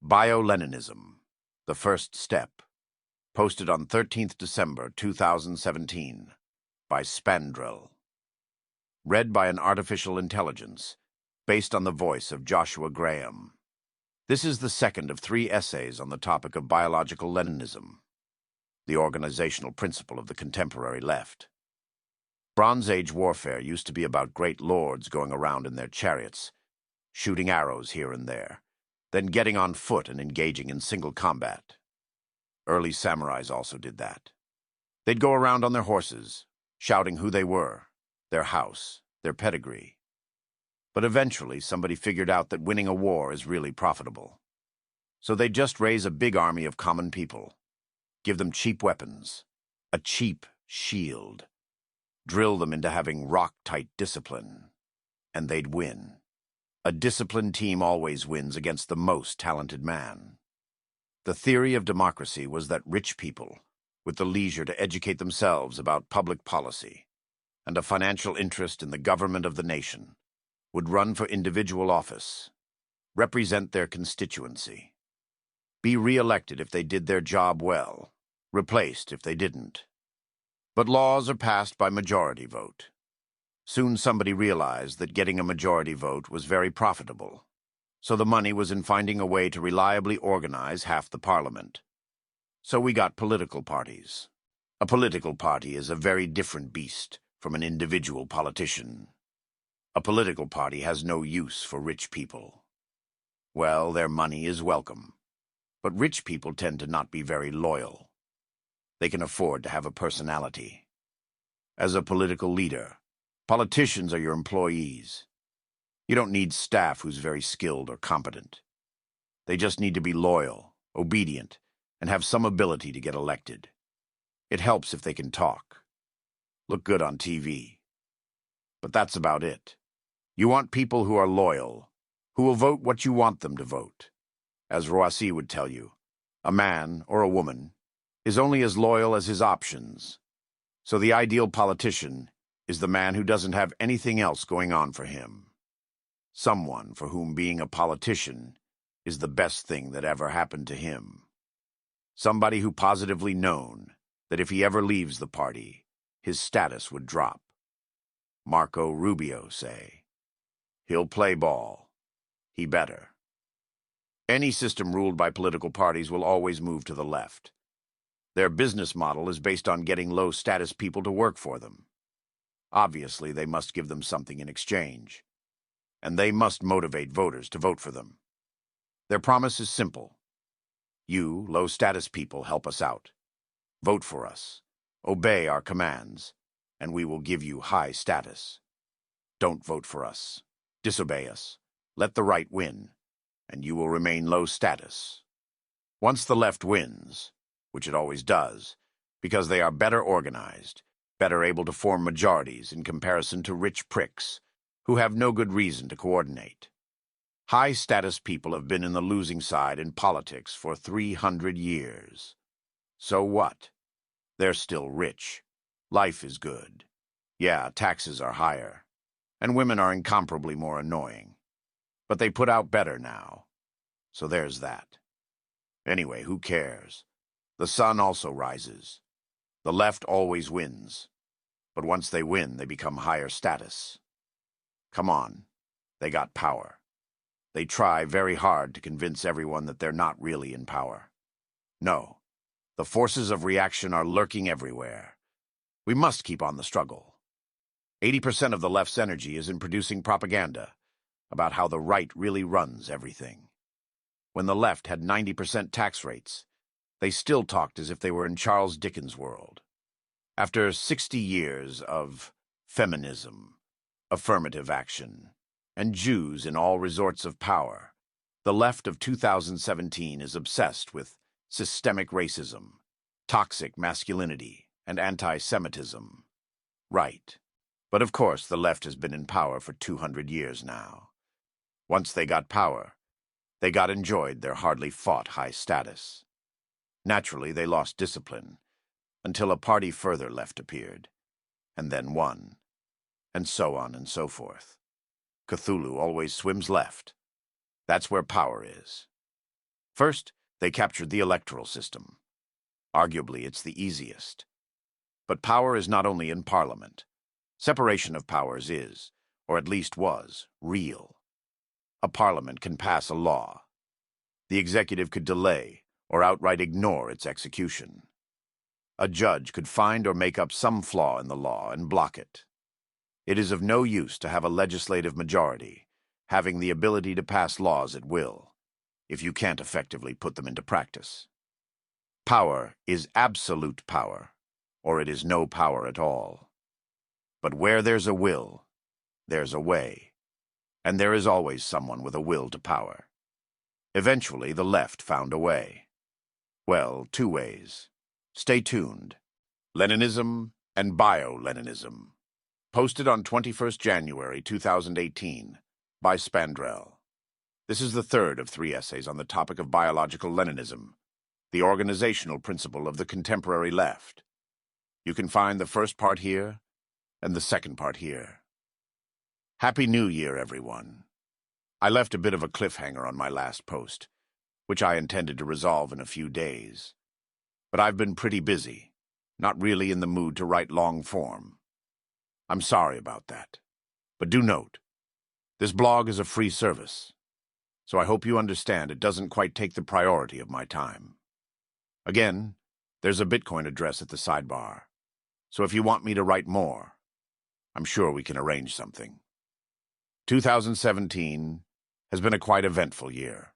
Bioleninism, The First Step, posted on 13th December 2017 by Spandrel. Read by an artificial intelligence, based on the voice of Joshua Graham. This is the second of 3 essays on the topic of biological Leninism, the organizational principle of the contemporary left. Bronze Age warfare used to be about great lords going around in their chariots, shooting arrows here and there, then getting on foot and engaging in single combat. Early samurais also did that. They'd go around on their horses, shouting who they were, their house, their pedigree. But eventually somebody figured out that winning a war is really profitable. So they'd just raise a big army of common people, give them cheap weapons, a cheap shield, drill them into having rock-tight discipline, and they'd win. A disciplined team always wins against the most talented man. The theory of democracy was that rich people, with the leisure to educate themselves about public policy and a financial interest in the government of the nation, would run for individual office, represent their constituency, be re-elected if they did their job well, replaced if they didn't. But laws are passed by majority vote. Soon somebody realized that getting a majority vote was very profitable, so the money was in finding a way to reliably organize half the parliament. So we got political parties. A political party is a very different beast from an individual politician. A political party has no use for rich people. Well, their money is welcome, but rich people tend to not be very loyal. They can afford to have a personality. As a political leader, politicians are your employees. You don't need staff who's very skilled or competent. They just need to be loyal, obedient, and have some ability to get elected. It helps if they can talk, look good on TV. But that's about it. You want people who are loyal, who will vote what you want them to vote. As Roissy would tell you, a man or a woman is only as loyal as his options. So the ideal politician is the man who doesn't have anything else going on for him. Someone for whom being a politician is the best thing that ever happened to him. Somebody who positively known that if he ever leaves the party, his status would drop. Marco Rubio, say. He'll play ball. He better. Any system ruled by political parties will always move to the left. Their business model is based on getting low-status people to work for them. Obviously, they must give them something in exchange, and they must motivate voters to vote for them. Their promise is simple. You, low-status people, help us out. Vote for us. Obey our commands, and we will give you high status. Don't vote for us. Disobey us. Let the right win, and you will remain low status. Once the left wins, which it always does, because they are better organized, better able to form majorities in comparison to rich pricks who have no good reason to coordinate. High-status people have been in the losing side in politics for 300 years. So what? They're still rich. Life is good. Yeah, taxes are higher, and women are incomparably more annoying. But they put out better now. So there's that. Anyway, who cares? The sun also rises. The left always wins. But once they win, they become higher status. Come on. They got power. They try very hard to convince everyone that they're not really in power. No. The forces of reaction are lurking everywhere. We must keep on the struggle. 80% of the left's energy is in producing propaganda about how the right really runs everything. When the left had 90% tax rates, they still talked as if they were in Charles Dickens' world. After 60 years of feminism, affirmative action, and Jews in all resorts of power, the left of 2017 is obsessed with systemic racism, toxic masculinity, and anti-Semitism. Right. But of course, the left has been in power for 200 years now. Once they got power, they got enjoyed their hardly fought high status. Naturally, they lost discipline, until a party further left appeared, and then won, and so on and so forth. Cthulhu always swims left. That's where power is. First, they captured the electoral system. Arguably, it's the easiest. But power is not only in Parliament. Separation of powers is, or at least was, real. A Parliament can pass a law. The executive could delay or outright ignore its execution. A judge could find or make up some flaw in the law and block it. It is of no use to have a legislative majority, having the ability to pass laws at will, if you can't effectively put them into practice. Power is absolute power, or it is no power at all. But where there's a will, there's a way, and there is always someone with a will to power. Eventually, the left found a way. Well, two ways. Stay tuned. Leninism and Bioleninism. Posted on 21st January 2018 by Spandrell. This is the third of 3 essays on the topic of biological Leninism, the organizational principle of the contemporary left. You can find the first part here and the second part here. Happy New Year, everyone. I left a bit of a cliffhanger on my last post, which I intended to resolve in a few days. But I've been pretty busy, not really in the mood to write long form. I'm sorry about that. But do note, this blog is a free service, so I hope you understand it doesn't quite take the priority of my time. Again, there's a Bitcoin address at the sidebar, so if you want me to write more, I'm sure we can arrange something. 2017 has been a quite eventful year.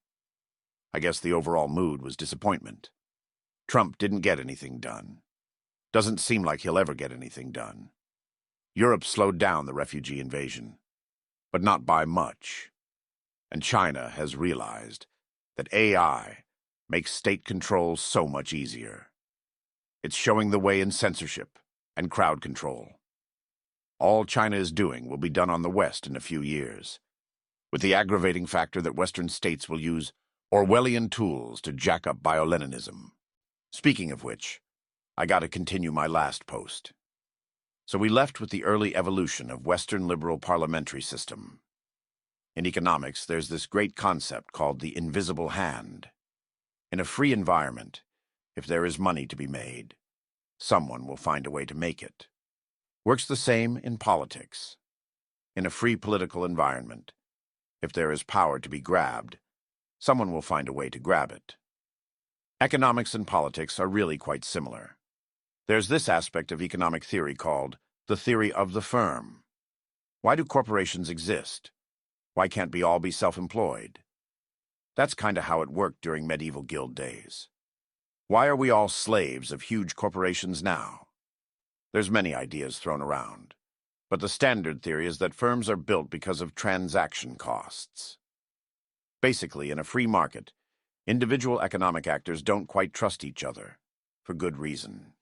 I guess the overall mood was disappointment. Trump didn't get anything done. Doesn't seem like he'll ever get anything done. Europe slowed down the refugee invasion, but not by much. And China has realized that AI makes state control so much easier. It's showing the way in censorship and crowd control. All China is doing will be done on the West in a few years, with the aggravating factor that Western states will use Orwellian tools to jack up bioleninism. Speaking of which, I gotta continue my last post. So we left with the early evolution of Western liberal parliamentary system. In economics, there's this great concept called the invisible hand. In a free environment, if there is money to be made, someone will find a way to make it. Works the same in politics. In a free political environment, if there is power to be grabbed, someone will find a way to grab it. Economics and politics are really quite similar. There's this aspect of economic theory called the theory of the firm. Why do corporations exist? Why can't we all be self-employed? That's kind of how it worked during medieval guild days. Why are we all slaves of huge corporations now? There's many ideas thrown around, but the standard theory is that firms are built because of transaction costs. Basically, in a free market, individual economic actors don't quite trust each other, for good reason.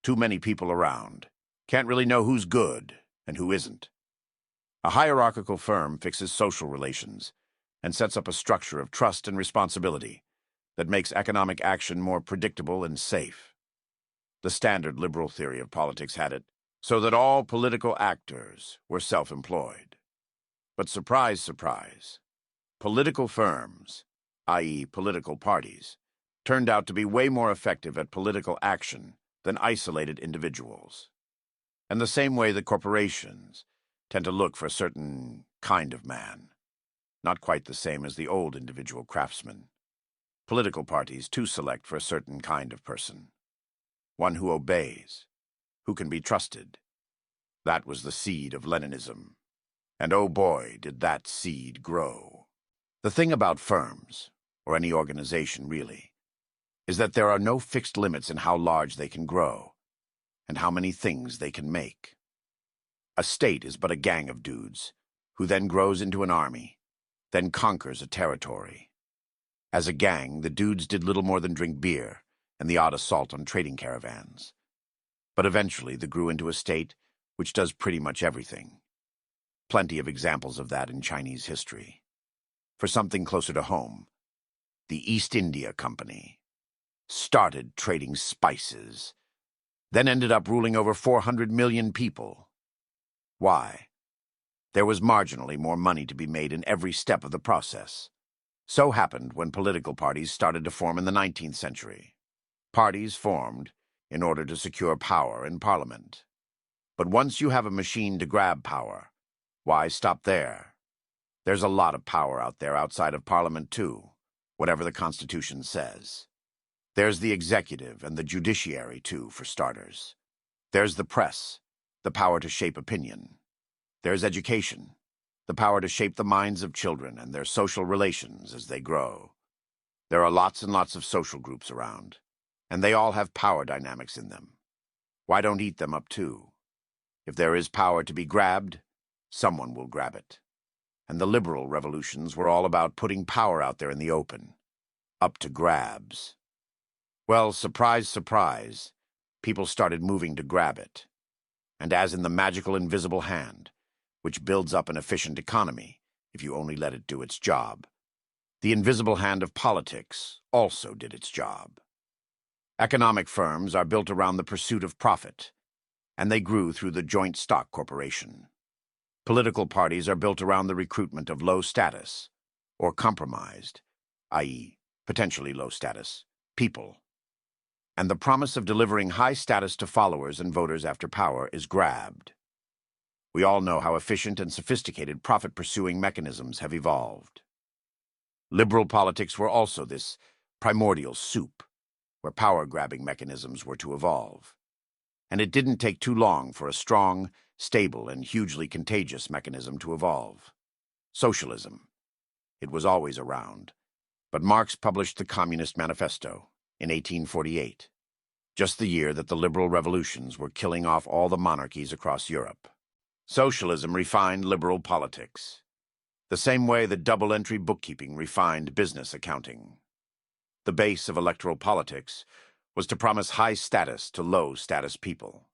Too many people around, can't really know who's good and who isn't. A hierarchical firm fixes social relations and sets up a structure of trust and responsibility that makes economic action more predictable and safe. The standard liberal theory of politics had it so that all political actors were self-employed. But surprise, surprise, political firms, i.e. political parties, turned out to be way more effective at political action than isolated individuals. And the same way that corporations tend to look for a certain kind of man, not quite the same as the old individual craftsman. Political parties too select for a certain kind of person, one who obeys, who can be trusted. That was the seed of Leninism. And oh boy, did that seed grow. The thing about firms, or any organization really, is that there are no fixed limits in how large they can grow, and how many things they can make. A state is but a gang of dudes, who then grows into an army, then conquers a territory. As a gang, the dudes did little more than drink beer and the odd assault on trading caravans. But eventually they grew into a state which does pretty much everything. Plenty of examples of that in Chinese history. For something closer to home, the East India Company started trading spices, then ended up ruling over 400 million people. Why? There was marginally more money to be made in every step of the process. So happened when political parties started to form in the 19th century. Parties formed in order to secure power in Parliament. But once you have a machine to grab power, why stop there? There's a lot of power out there outside of Parliament, too, whatever the Constitution says. There's the executive and the judiciary, too, for starters. There's the press, the power to shape opinion. There's education, the power to shape the minds of children and their social relations as they grow. There are lots and lots of social groups around, and they all have power dynamics in them. Why don't eat them up, too? If there is power to be grabbed, someone will grab it. And the liberal revolutions were all about putting power out there in the open, up to grabs. Well, surprise, surprise, people started moving to grab it. And as in the magical invisible hand, which builds up an efficient economy if you only let it do its job, the invisible hand of politics also did its job. Economic firms are built around the pursuit of profit, and they grew through the joint stock corporation. Political parties are built around the recruitment of low status, or compromised, i.e., potentially low status, people. And the promise of delivering high status to followers and voters after power is grabbed. We all know how efficient and sophisticated profit-pursuing mechanisms have evolved. Liberal politics were also this primordial soup, where power-grabbing mechanisms were to evolve. And it didn't take too long for a strong, stable, and hugely contagious mechanism to evolve. Socialism. It was always around, but Marx published the Communist Manifesto in 1848, just the year that the liberal revolutions were killing off all the monarchies across Europe. Socialism refined liberal politics, the same way that double-entry bookkeeping refined business accounting. The base of electoral politics was to promise high status to low-status people.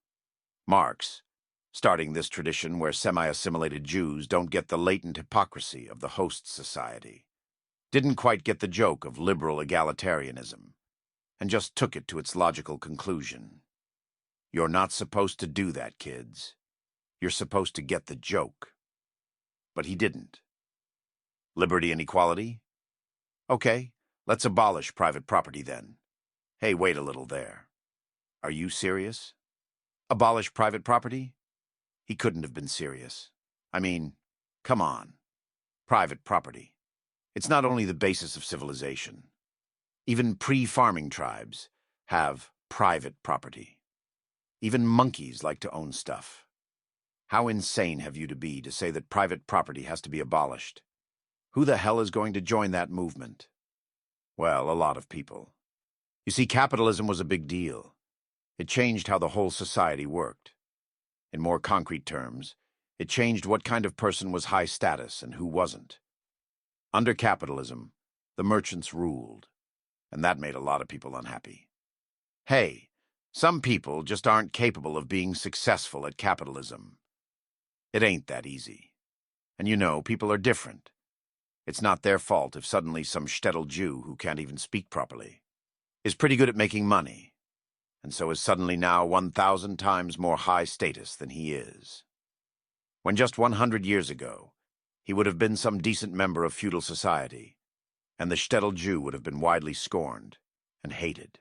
Marx, starting this tradition where semi-assimilated Jews don't get the latent hypocrisy of the host society, didn't quite get the joke of liberal egalitarianism, and just took it to its logical conclusion. You're not supposed to do that, kids. You're supposed to get the joke. But he didn't. Liberty and equality? Okay, let's abolish private property then. Hey, wait a little there. Are you serious? Abolish private property? He couldn't have been serious. I mean, come on. Private property. It's not only the basis of civilization. Even pre-farming tribes have private property. Even monkeys like to own stuff. How insane have you to be to say that private property has to be abolished? Who the hell is going to join that movement? Well, a lot of people. You see, capitalism was a big deal. It changed how the whole society worked. In more concrete terms, it changed what kind of person was high status and who wasn't. Under capitalism, the merchants ruled, and that made a lot of people unhappy. Hey, some people just aren't capable of being successful at capitalism. It ain't that easy. And you know, people are different. It's not their fault if suddenly some shtetl Jew who can't even speak properly is pretty good at making money, and so is suddenly now 1,000 times more high status than he is. When just 100 years ago, he would have been some decent member of feudal society, and the shtetl Jew would have been widely scorned and hated.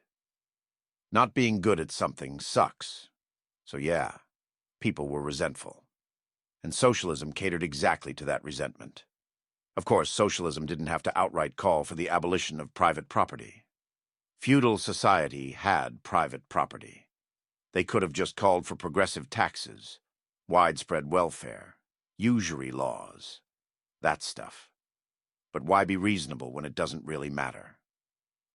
Not being good at something sucks. So yeah, people were resentful. And socialism catered exactly to that resentment. Of course, socialism didn't have to outright call for the abolition of private property. Feudal society had private property. They could have just called for progressive taxes, widespread welfare, usury laws, that stuff. But why be reasonable when it doesn't really matter?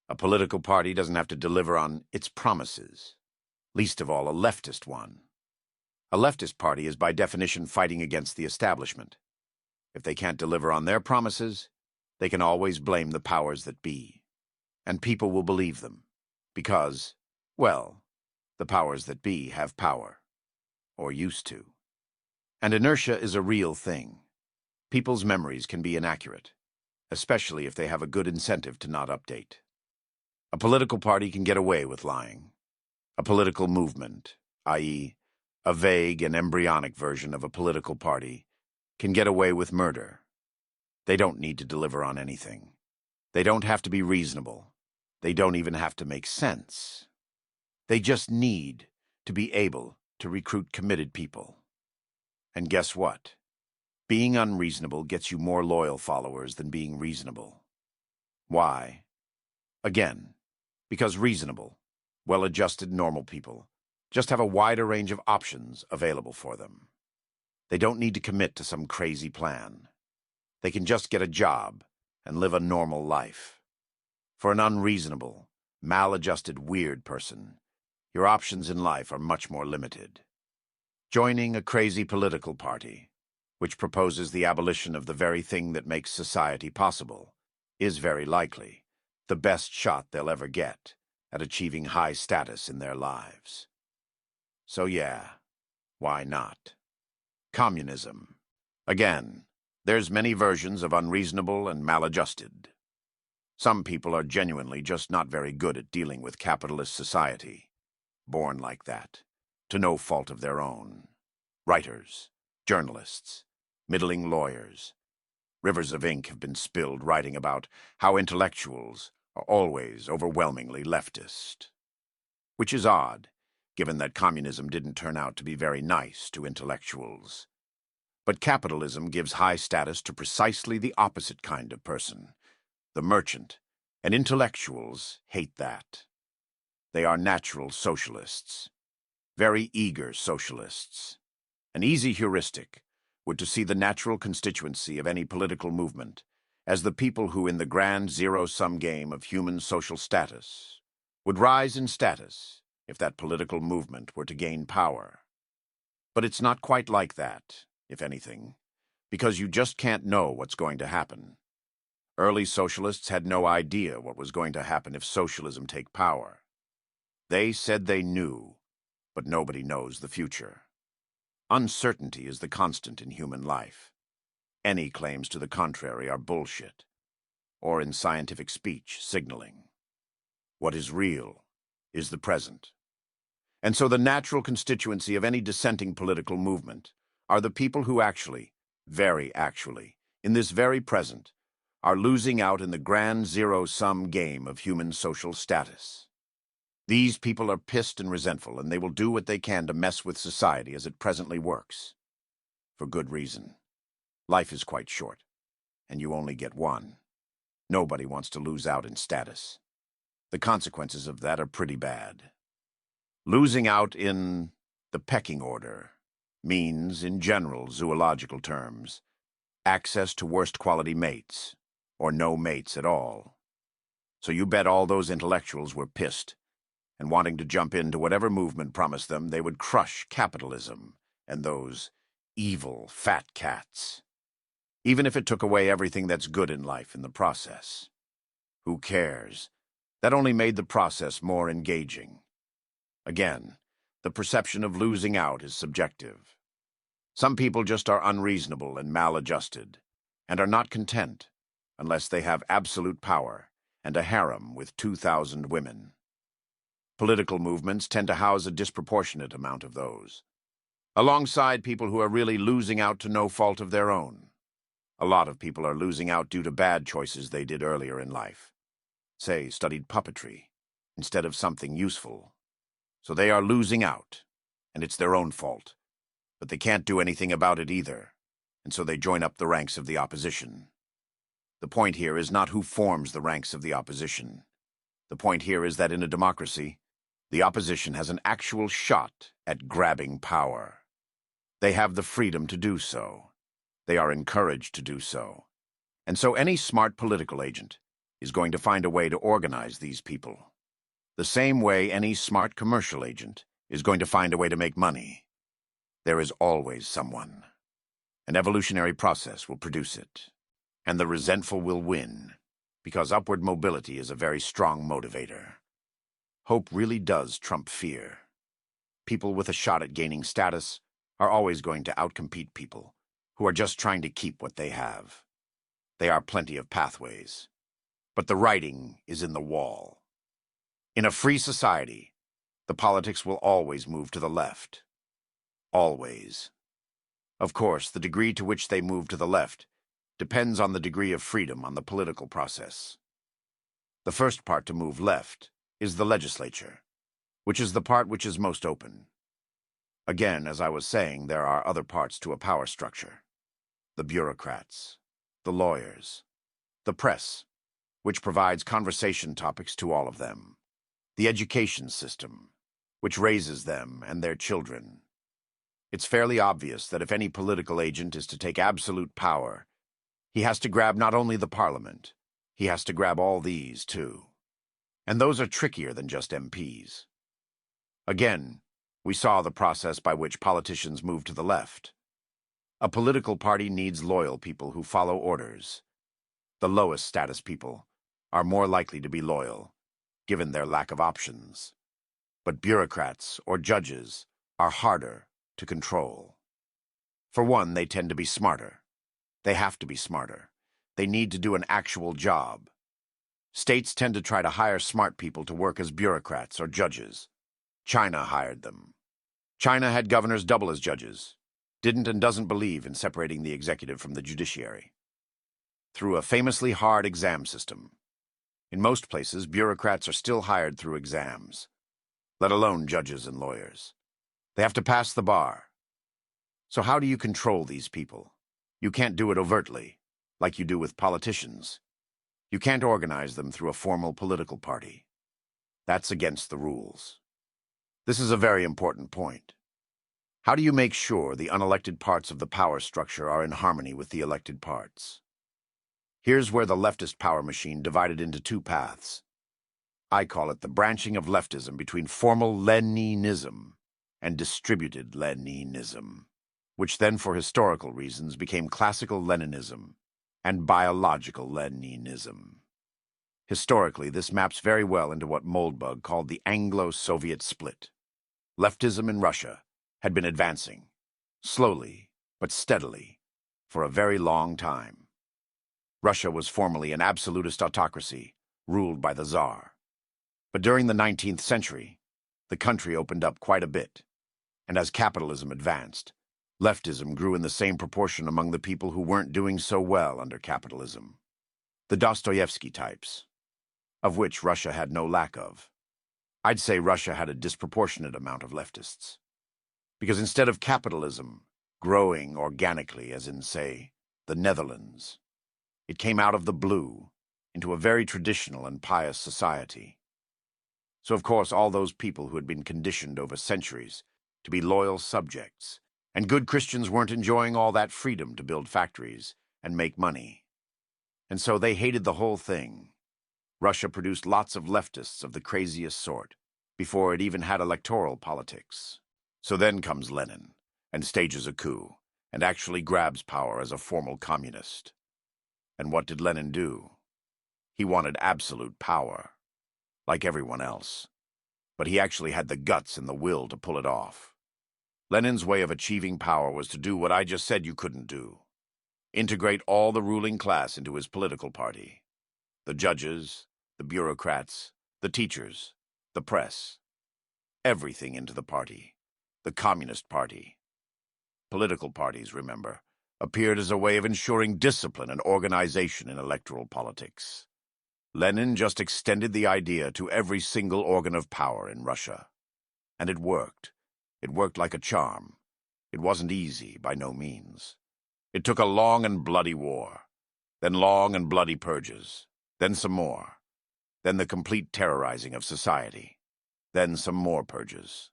A political party doesn't have to deliver on its promises, least of all a leftist one. A leftist party is by definition fighting against the establishment. If they can't deliver on their promises, they can always blame the powers that be. And people will believe them, because, well, the powers that be have power, or used to. And inertia is a real thing. People's memories can be inaccurate, especially if they have a good incentive to not update. A political party can get away with lying. A political movement, i.e., a vague and embryonic version of a political party, can get away with murder. They don't need to deliver on anything. They don't have to be reasonable. They don't even have to make sense. They just need to be able to recruit committed people. And guess what? Being unreasonable gets you more loyal followers than being reasonable. Why? Again, because reasonable, well-adjusted normal people just have a wider range of options available for them. They don't need to commit to some crazy plan. They can just get a job and live a normal life. For an unreasonable, maladjusted, weird person, your options in life are much more limited. Joining a crazy political party, which proposes the abolition of the very thing that makes society possible, is very likely the best shot they'll ever get at achieving high status in their lives. So yeah, why not? Communism. Again, there's many versions of unreasonable and maladjusted. Some people are genuinely just not very good at dealing with capitalist society, born like that, to no fault of their own. Writers, journalists, middling lawyers. Rivers of ink have been spilled writing about how intellectuals are always overwhelmingly leftist. Which is odd, given that communism didn't turn out to be very nice to intellectuals. But capitalism gives high status to precisely the opposite kind of person, the merchant, and intellectuals hate that. They are natural socialists, very eager socialists. An easy heuristic would to see the natural constituency of any political movement as the people who, in the grand zero-sum game of human social status, would rise in status if that political movement were to gain power. But it's not quite like that, if anything, because you just can't know what's going to happen. Early socialists had no idea what was going to happen if socialism take power. They said they knew, but nobody knows the future. Uncertainty is the constant in human life. Any claims to the contrary are bullshit, or in scientific speech, signaling. What is real is the present. And so the natural constituency of any dissenting political movement are the people who actually, very actually, in this very present, are losing out in the grand zero-sum game of human social status. These people are pissed and resentful, and they will do what they can to mess with society as it presently works. For good reason. Life is quite short, and you only get one. Nobody wants to lose out in status. The consequences of that are pretty bad. Losing out in the pecking order means, in general zoological terms, access to worst quality mates, or no mates at all. So you bet all those intellectuals were pissed, and wanting to jump into whatever movement promised them they would crush capitalism and those evil fat cats, even if it took away everything that's good in life in the process. Who cares? That only made the process more engaging. Again, the perception of losing out is subjective. Some people just are unreasonable and maladjusted, and are not content unless they have absolute power and a harem with 2,000 women. Political movements tend to house a disproportionate amount of those, alongside people who are really losing out to no fault of their own. A lot of people are losing out due to bad choices they did earlier in life. Say, studied puppetry instead of something useful. So they are losing out, and it's their own fault. But they can't do anything about it either, and so they join up the ranks of the opposition. The point here is not who forms the ranks of the opposition. The point here is that in a democracy, the opposition has an actual shot at grabbing power. They have the freedom to do so. They are encouraged to do so. And so any smart political agent is going to find a way to organize these people. The same way any smart commercial agent is going to find a way to make money. There is always someone. An evolutionary process will produce it. And the resentful will win, because upward mobility is a very strong motivator. Hope really does trump fear. People with a shot at gaining status are always going to outcompete people who are just trying to keep what they have. There are plenty of pathways, but the writing is in the wall. In a free society, the politics will always move to the left. Always. Of course, the degree to which they move to the left depends on the degree of freedom on the political process. The first part to move left is the legislature, which is the part which is most open. Again, as I was saying, there are other parts to a power structure. The bureaucrats, the lawyers, the press, which provides conversation topics to all of them, the education system, which raises them and their children. It's fairly obvious that if any political agent is to take absolute power, he has to grab not only the parliament, he has to grab all these too. And those are trickier than just MPs. Again, we saw the process by which politicians move to the left. A political party needs loyal people who follow orders. The lowest status people are more likely to be loyal, given their lack of options. But bureaucrats or judges are harder to control. For one, they tend to be smarter. They have to be smarter. They need to do an actual job. States tend to try to hire smart people to work as bureaucrats or judges. China hired them. China had governors double as judges, didn't and doesn't believe in separating the executive from the judiciary. Through a famously hard exam system. In most places, bureaucrats are still hired through exams, let alone judges and lawyers. They have to pass the bar. So how do you control these people? You can't do it overtly, like you do with politicians. You can't organize them through a formal political party. That's against the rules. This is a very important point. How do you make sure the unelected parts of the power structure are in harmony with the elected parts? Here's where the leftist power machine divided into two paths. I call it the branching of leftism between formal Leninism and distributed Leninism, which then, for historical reasons, became classical Leninism and biological Leninism. Historically, this maps very well into what Moldbug called the Anglo-Soviet split. Leftism in Russia had been advancing, slowly but steadily, for a very long time. Russia was formerly an absolutist autocracy, ruled by the Tsar. But during the 19th century, the country opened up quite a bit, and as capitalism advanced, leftism grew in the same proportion among the people who weren't doing so well under capitalism. The Dostoevsky types, of which Russia had no lack of. I'd say Russia had a disproportionate amount of leftists. Because instead of capitalism growing organically, as in, say, the Netherlands, it came out of the blue into a very traditional and pious society. So, of course, all those people who had been conditioned over centuries to be loyal subjects, and good Christians weren't enjoying all that freedom to build factories and make money. And so they hated the whole thing. Russia produced lots of leftists of the craziest sort, before it even had electoral politics. So then comes Lenin, and stages a coup, and actually grabs power as a formal communist. And what did Lenin do? He wanted absolute power, like everyone else. But he actually had the guts and the will to pull it off. Lenin's way of achieving power was to do what I just said you couldn't do. Integrate all the ruling class into his political party. The judges, the bureaucrats, the teachers, the press. Everything into the party. The Communist Party. Political parties, remember, appeared as a way of ensuring discipline and organization in electoral politics. Lenin just extended the idea to every single organ of power in Russia. And it worked. It worked like a charm. It wasn't easy, by no means. It took a long and bloody war, then long and bloody purges, then some more, then the complete terrorizing of society, then some more purges.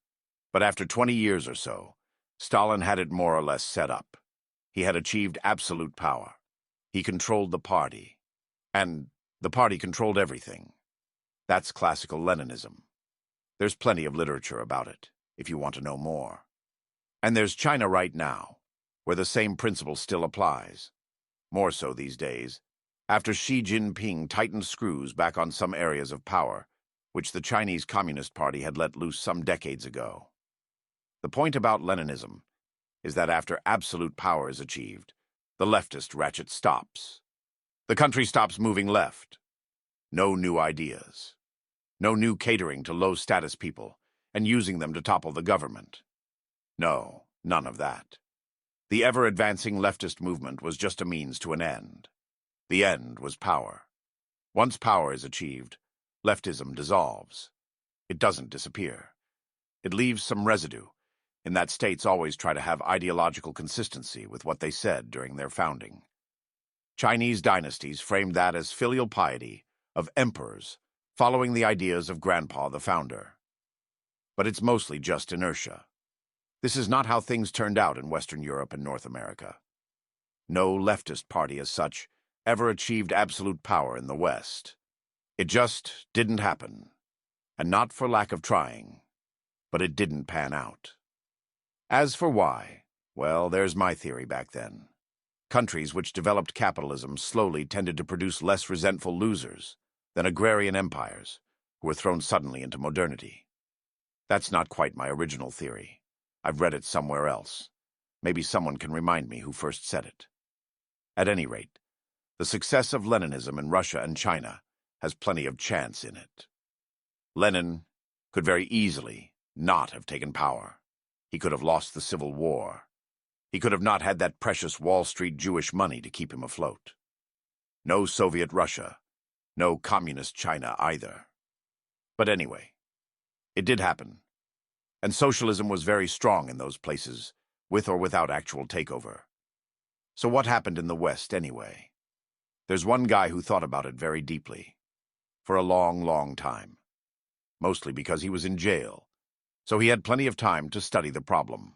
But after 20 years or so, Stalin had it more or less set up. He had achieved absolute power. He controlled the party. And the party controlled everything. That's classical Leninism. There's plenty of literature about it, if you want to know more. And there's China right now, where the same principle still applies. More so these days, after Xi Jinping tightened screws back on some areas of power, which the Chinese Communist Party had let loose some decades ago. The point about Leninism is that after absolute power is achieved, the leftist ratchet stops. The country stops moving left. No new ideas. No new catering to low-status people and using them to topple the government. No, none of that. The ever-advancing leftist movement was just a means to an end. The end was power. Once power is achieved, Leftism dissolves. It doesn't disappear. It leaves some residue, in that states always try to have ideological consistency with what they said during their founding. Chinese dynasties framed that as filial piety of emperors following the ideas of Grandpa the Founder. But it's mostly just inertia. This is not how things turned out in Western Europe and North America. No leftist party as such ever achieved absolute power in the West. It just didn't happen. And not for lack of trying, but it didn't pan out. As for why, well, there's my theory back then. Countries which developed capitalism slowly tended to produce less resentful losers than agrarian empires who were thrown suddenly into modernity. That's not quite my original theory. I've read it somewhere else. Maybe someone can remind me who first said it. At any rate, the success of Leninism in Russia and China has plenty of chance in it. Lenin could very easily not have taken power. He could have lost the Civil War. He could have not had that precious Wall Street Jewish money to keep him afloat. No Soviet Russia. No communist China either. But anyway, it did happen. And socialism was very strong in those places, with or without actual takeover. So what happened in the West anyway? There's one guy who thought about it very deeply. For a long, long time. Mostly because he was in jail. So he had plenty of time to study the problem.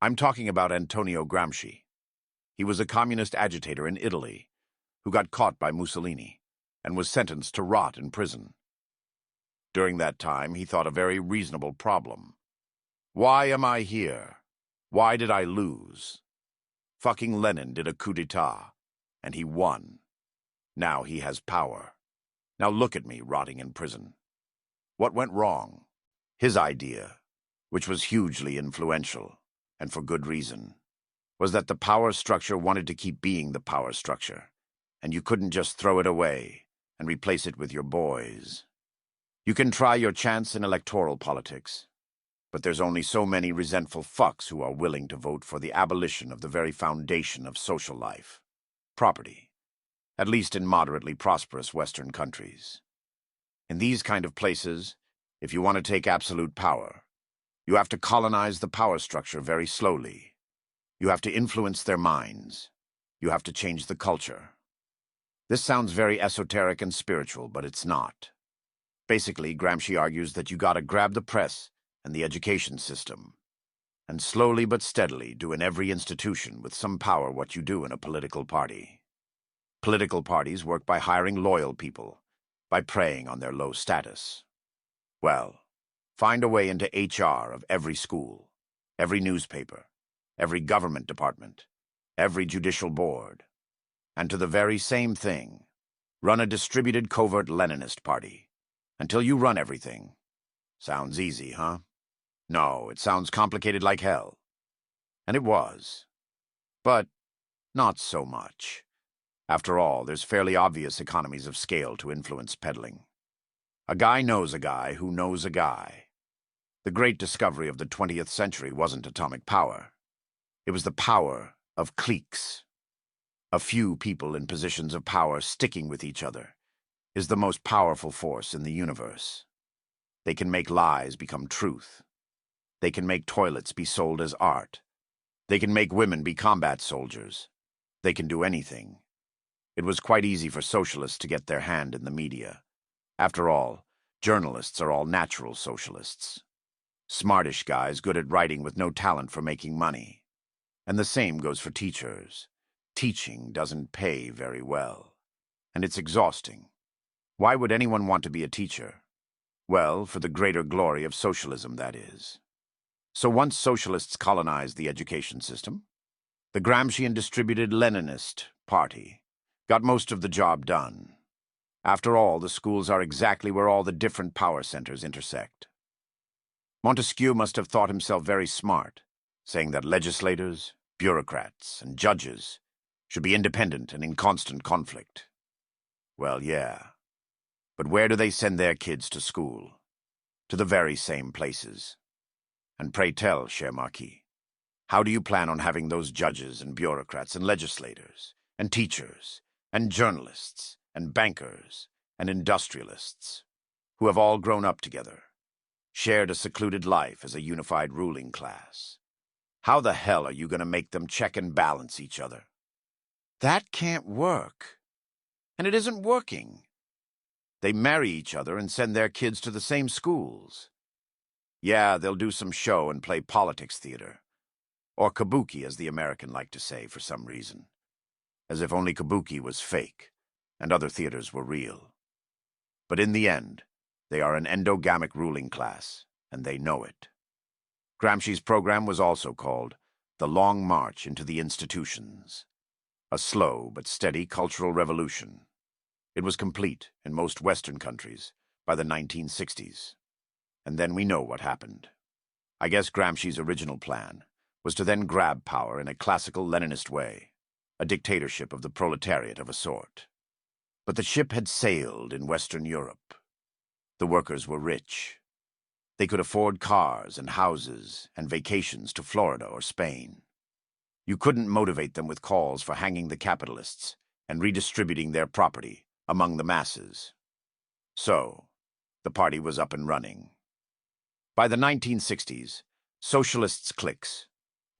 I'm talking about Antonio Gramsci. He was a communist agitator in Italy who got caught by Mussolini and was sentenced to rot in prison. During that time, he thought a very reasonable problem. Why am I here? Why did I lose? Fucking Lenin did a coup d'etat, and he won. Now he has power. Now look at me rotting in prison. What went wrong? His idea, which was hugely influential, and for good reason, was that the power structure wanted to keep being the power structure, and you couldn't just throw it away and replace it with your boys. You can try your chance in electoral politics, but there's only so many resentful fucks who are willing to vote for the abolition of the very foundation of social life, property, at least in moderately prosperous Western countries. In these kind of places, if you want to take absolute power, you have to colonize the power structure very slowly. You have to influence their minds. You have to change the culture. This sounds very esoteric and spiritual, but it's not. Basically, Gramsci argues that you gotta grab the press and the education system, and slowly but steadily do in every institution with some power what you do in a political party. Political parties work by hiring loyal people, by preying on their low status. Well, find a way into HR of every school, every newspaper, every government department, every judicial board, and to the very same thing, run a distributed covert Leninist party, until you run everything. Sounds easy, huh? No, it sounds complicated like hell. And it was. But not so much. After all, there's fairly obvious economies of scale to influence peddling. A guy knows a guy who knows a guy. The great discovery of the 20th century wasn't atomic power. It was the power of cliques. A few people in positions of power sticking with each other is the most powerful force in the universe. They can make lies become truth. They can make toilets be sold as art. They can make women be combat soldiers. They can do anything. It was quite easy for socialists to get their hand in the media. After all, journalists are all natural socialists. Smartish guys good at writing with no talent for making money. And the same goes for teachers. Teaching doesn't pay very well. And it's exhausting. Why would anyone want to be a teacher? Well, for the greater glory of socialism, that is. So once socialists colonized the education system, the Gramscian distributed Leninist party got most of the job done. After all, the schools are exactly where all the different power centers intersect. Montesquieu must have thought himself very smart, saying that legislators, bureaucrats, and judges should be independent and in constant conflict. Well, yeah. But where do they send their kids to school? To the very same places. And pray tell, cher Marquis, how do you plan on having those judges and bureaucrats and legislators and teachers and journalists and bankers and industrialists, who have all grown up together, shared a secluded life as a unified ruling class. How the hell are you going to make them check and balance each other? That can't work. And it isn't working. They marry each other and send their kids to the same schools. Yeah, they'll do some show and play politics theater. Or kabuki, as the American like to say for some reason. As if only kabuki was fake, and other theaters were real. But in the end, they are an endogamic ruling class, and they know it. Gramsci's program was also called The Long March into the Institutions, a slow but steady cultural revolution. It was complete in most Western countries by the 1960s. And then we know what happened. I guess Gramsci's original plan was to then grab power in a classical Leninist way, a dictatorship of the proletariat of a sort. But the ship had sailed in Western Europe. The workers were rich. They could afford cars and houses and vacations to Florida or Spain. You couldn't motivate them with calls for hanging the capitalists and redistributing their property among the masses. So, the party was up and running. By the 1960s, socialists' cliques,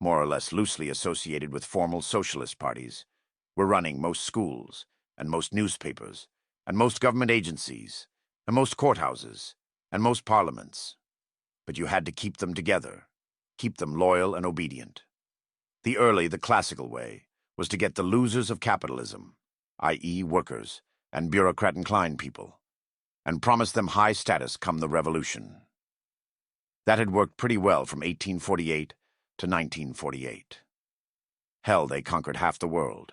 more or less loosely associated with formal socialist parties, were running most schools and most newspapers and most government agencies and most courthouses and most parliaments. But you had to keep them together, keep them loyal and obedient. The classical way, was to get the losers of capitalism, i.e. workers and bureaucrat-inclined people, and promise them high status come the revolution. That had worked pretty well from 1848 to 1948. Hell, they conquered half the world,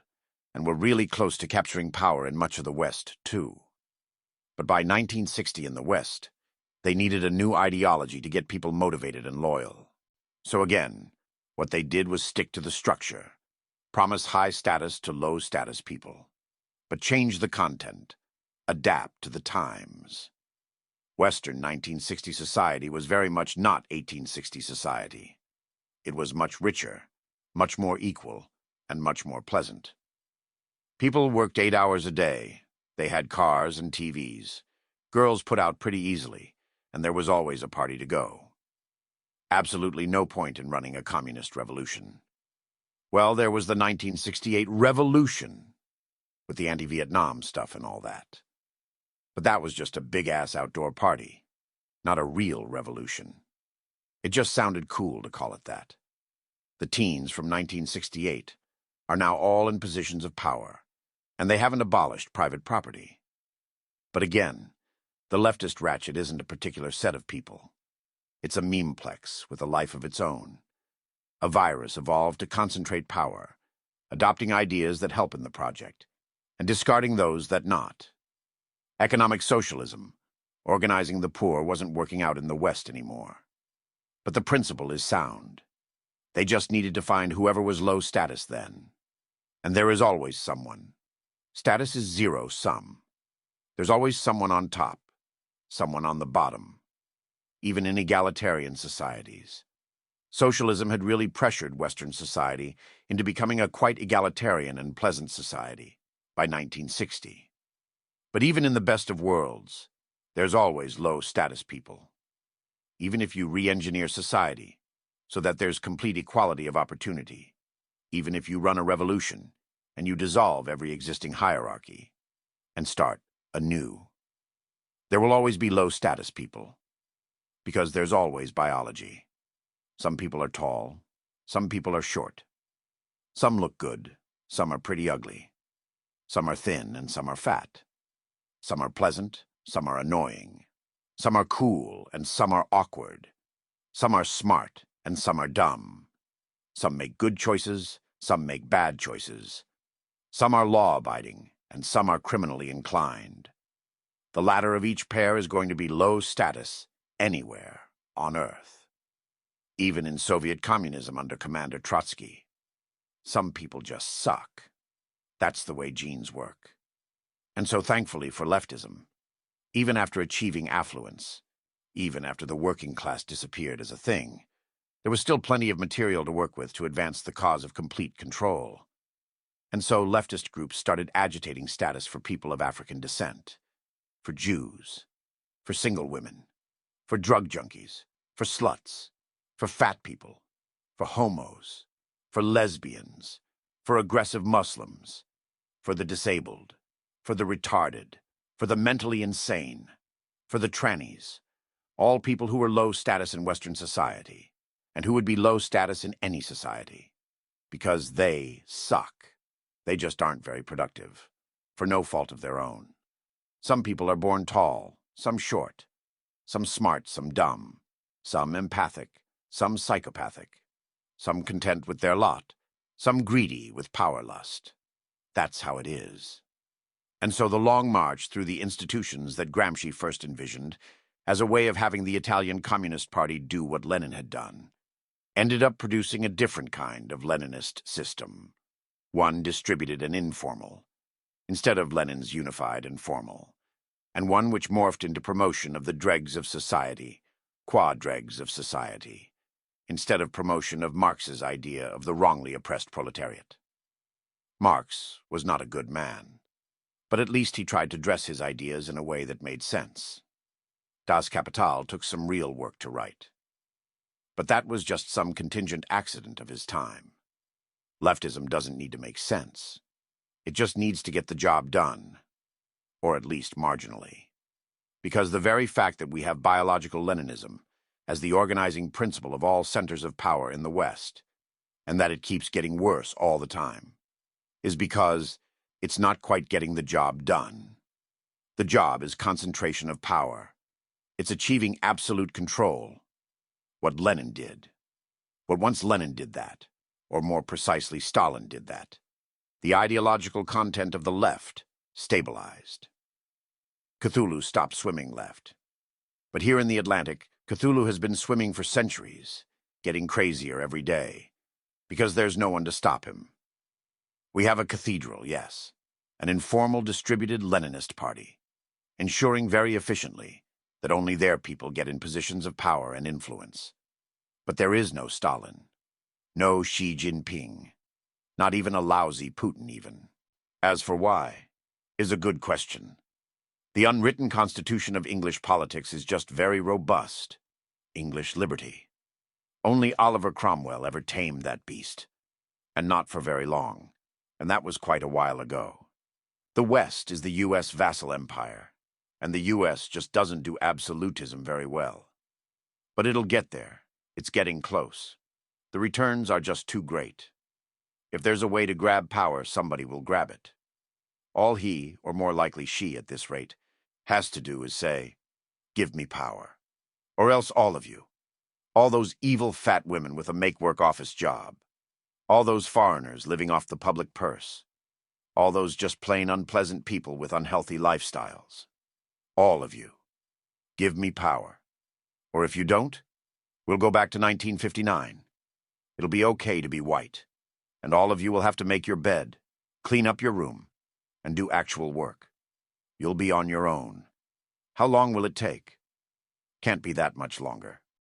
and were really close to capturing power in much of the West, too. But by 1960 in the West, they needed a new ideology to get people motivated and loyal. So again, what they did was stick to the structure, promise high status to low status people, but change the content, adapt to the times. Western 1960 society was very much not 1860 society. It was much richer, much more equal, and much more pleasant. People worked 8 hours a day. They had cars and TVs. Girls put out pretty easily, and there was always a party to go. Absolutely no point in running a communist revolution. Well, there was the 1968 revolution, with the anti-Vietnam stuff and all that. But that was just a big-ass outdoor party, not a real revolution. It just sounded cool to call it that. The teens from 1968 are now all in positions of power, and they haven't abolished private property. But again, the leftist ratchet isn't a particular set of people. It's a memeplex with a life of its own. A virus evolved to concentrate power, adopting ideas that help in the project, and discarding those that not. Economic socialism, organizing the poor, wasn't working out in the West anymore. But the principle is sound. They just needed to find whoever was low status then. And there is always someone. Status is zero-sum. There's always someone on top, someone on the bottom, even in egalitarian societies. Socialism had really pressured Western society into becoming a quite egalitarian and pleasant society by 1960. But even in the best of worlds, there's always low-status people. Even if you re-engineer society so that there's complete equality of opportunity, even if you run a revolution and you dissolve every existing hierarchy and start anew, there will always be low-status people, because there's always biology. Some people are tall, some people are short. Some look good, some are pretty ugly. Some are thin and some are fat. Some are pleasant, some are annoying. Some are cool and some are awkward. Some are smart and some are dumb. Some make good choices, some make bad choices. Some are law-abiding and some are criminally inclined. The latter of each pair is going to be low status anywhere on Earth. Even in Soviet communism under Commander Trotsky. Some people just suck. That's the way genes work. And so thankfully for leftism, even after achieving affluence, even after the working class disappeared as a thing, there was still plenty of material to work with to advance the cause of complete control. And so leftist groups started agitating status for people of African descent, for Jews, for single women, for drug junkies, for sluts, for fat people, for homos, for lesbians, for aggressive Muslims, for the disabled, for the retarded, for the mentally insane, for the trannies, all people who were low status in Western society, and who would be low status in any society, because they suck. They just aren't very productive, for no fault of their own. Some people are born tall, some short, some smart, some dumb, some empathic, some psychopathic, some content with their lot, some greedy with power lust. That's how it is. And so the long march through the institutions that Gramsci first envisioned as a way of having the Italian Communist Party do what Lenin had done ended up producing a different kind of Leninist system, one distributed and informal, instead of Lenin's unified and formal, and one which morphed into promotion of the dregs of society, qua-dregs of society, instead of promotion of Marx's idea of the wrongly oppressed proletariat. Marx was not a good man, but at least he tried to dress his ideas in a way that made sense. Das Kapital took some real work to write. But that was just some contingent accident of his time. Leftism doesn't need to make sense. It just needs to get the job done, or at least marginally. Because the very fact that we have biological Leninism as the organizing principle of all centers of power in the West, and that it keeps getting worse all the time, is because it's not quite getting the job done. The job is concentration of power. It's achieving absolute control. What Lenin did. But once Lenin did that, or more precisely Stalin did that, the ideological content of the left stabilized. Cthulhu stopped swimming left. But here in the Atlantic, Cthulhu has been swimming for centuries, getting crazier every day, because there's no one to stop him. We have a cathedral, yes, an informal distributed Leninist party, ensuring very efficiently that only their people get in positions of power and influence. But there is no Stalin, no Xi Jinping, not even a lousy Putin even. As for why, is a good question. The unwritten constitution of English politics is just very robust. English liberty. Only Oliver Cromwell ever tamed that beast, and not for very long, and that was quite a while ago. The West is the U.S. vassal empire, and the U.S. just doesn't do absolutism very well. But it'll get there. It's getting close. The returns are just too great. If there's a way to grab power, somebody will grab it. All he, or more likely she at this rate, has to do is say, "Give me power." Or else all of you. All those evil fat women with a make-work office job. All those foreigners living off the public purse. All those just plain unpleasant people with unhealthy lifestyles. All of you. Give me power. Or if you don't, we'll go back to 1959. It'll be okay to be white. And all of you will have to make your bed, clean up your room, and do actual work. You'll be on your own. How long will it take? Can't be that much longer.